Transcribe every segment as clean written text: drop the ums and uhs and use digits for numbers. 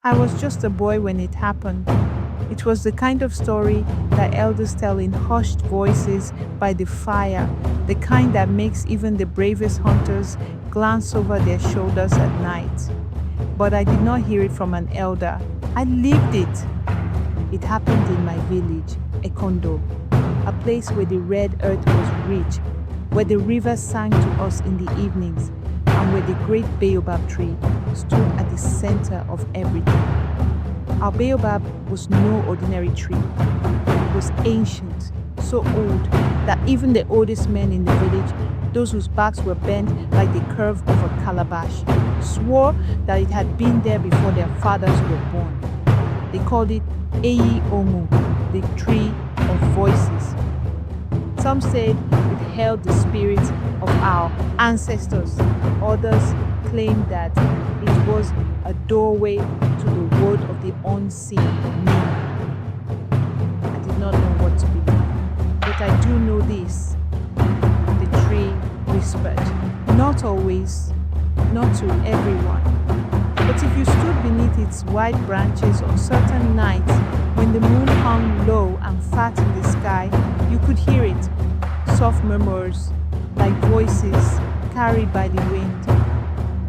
I was just a boy when it happened. It was the kind of story that elders tell in hushed voices by the fire, the kind that makes even the bravest hunters glance over their shoulders at night. But I did not hear it from an elder. I lived it. It happened in my village, Ekondo, a place where the red earth was rich, where the river sang to us in the evenings, and where the great baobab tree stood at the center of everything. Our baobab was no ordinary tree. It was ancient, so old that even the oldest men in the village, those whose backs were bent like the curve of a calabash, swore that it had been there before their fathers were born. They called it Eyi Omu, the tree of voices. Some said it held the spirits of our ancestors. Others claimed that it was a doorway to the world of the unseen, me. I did not know what to believe, but I do know this. The tree whispered. Not always, not to everyone. But if you stood beneath its wide branches on certain nights when the moon hung low and fat in the sky, you could hear it. Soft murmurs, like voices carried by the wind.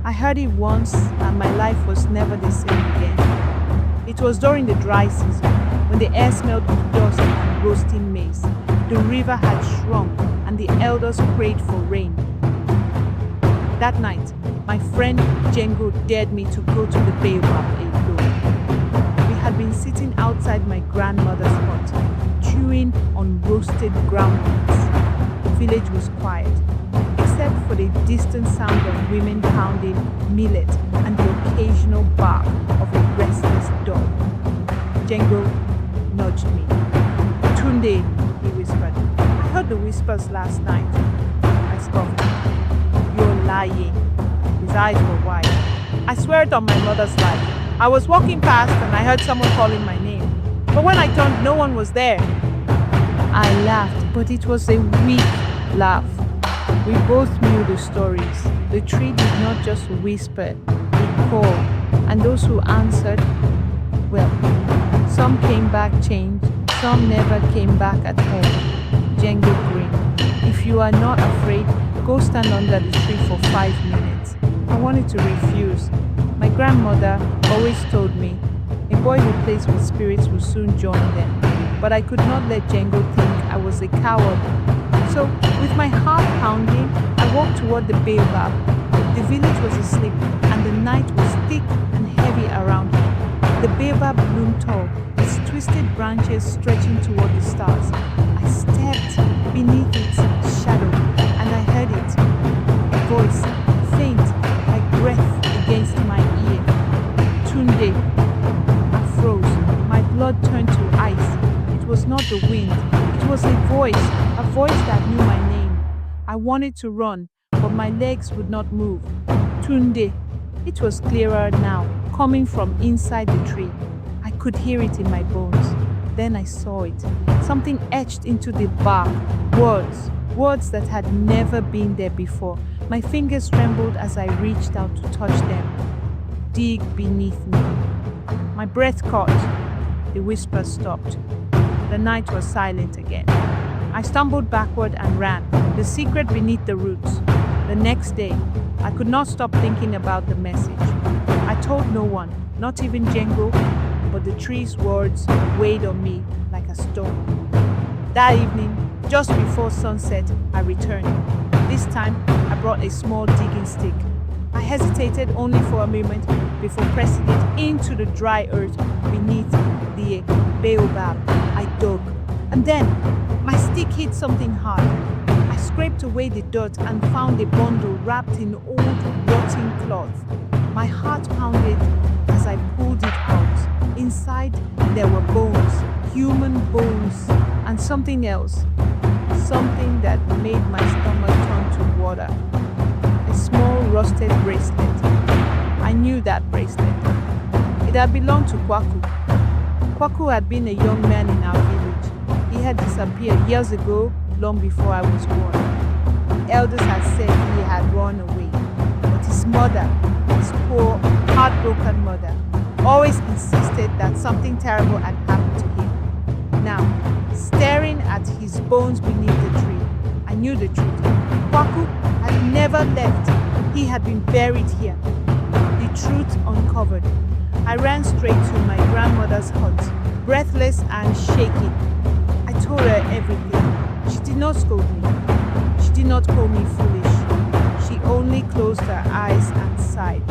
I heard it once and my life was never the same again. It was during the dry season when the air smelled of dust and roasting maize. The river had shrunk and the elders prayed for rain. That night, my friend Django dared me to go to the baobab alone. We had been sitting outside my grandmother's hut, chewing on roasted ground nuts. The village was quiet, except for the distant sound of women pounding millet and the occasional bark of a restless dog. Django nudged me. Tunde, he whispered. I heard the whispers last night. I scoffed. You're lying. His eyes were wide. I swear it on my mother's life. I was walking past and I heard someone calling my name. But when I turned, no one was there. I laughed, but it was a weak laugh. We both knew the stories. The tree did not just whisper, it called. And those who answered, well, some came back changed, some never came back at all. Django grinned. If you are not afraid, go stand under the tree for 5 minutes. I wanted to refuse. My grandmother always told me, a boy who plays with spirits will soon join them. But I could not let Django think I was a coward. So, with my heart pounding, I walked toward the baobab. The village was asleep, and the night was thick and heavy around me. The baobab loomed tall, its twisted branches stretching toward the stars. I stepped beneath its shadow, and I heard it. A voice, faint, like breath against my ear. Tunde. I froze. My blood turned to ice. It was not the wind. It was a voice that knew my name. I wanted to run, but my legs would not move. Tunde. It was clearer now, coming from inside the tree. I could hear it in my bones. Then I saw it. Something etched into the bark. Words that had never been there before. My fingers trembled as I reached out to touch them. Dig beneath me. My breath caught. The whisper stopped. The night was silent again. I stumbled backward and ran, the secret beneath the roots. The next day, I could not stop thinking about the message. I told no one, not even Django, but the tree's words weighed on me like a stone. That evening, just before sunset, I returned. This time, I brought a small digging stick. I hesitated only for a moment before pressing it into the dry earth beneath the baobab. I dug. And then, my stick hit something hard. I scraped away the dirt and found a bundle wrapped in old, rotting cloth. My heart pounded as I pulled it out. Inside, there were bones, human bones, and something else. Something that made my stomach turn to water. A small rusted bracelet. I knew that bracelet. It had belonged to Kwaku. Kwaku had been a young man in our village. He had disappeared years ago, long before I was born. The elders had said he had run away. But his mother, his poor, heartbroken mother, always insisted that something terrible had happened to him. Now, staring at his bones beneath the tree, I knew the truth. Kwaku had never left. He had been buried here. The truth uncovered. I ran straight to my grandmother's hut, breathless and shaking. I told her everything. She did not scold me. She did not call me foolish. She only closed her eyes and sighed.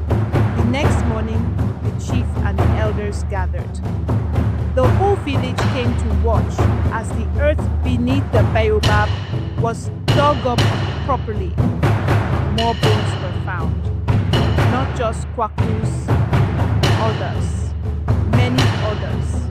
The next morning, the chief and the elders gathered. The whole village came to watch as the earth beneath the baobab was dug up properly. More bones were found. Not just Kwaku's, others, many others.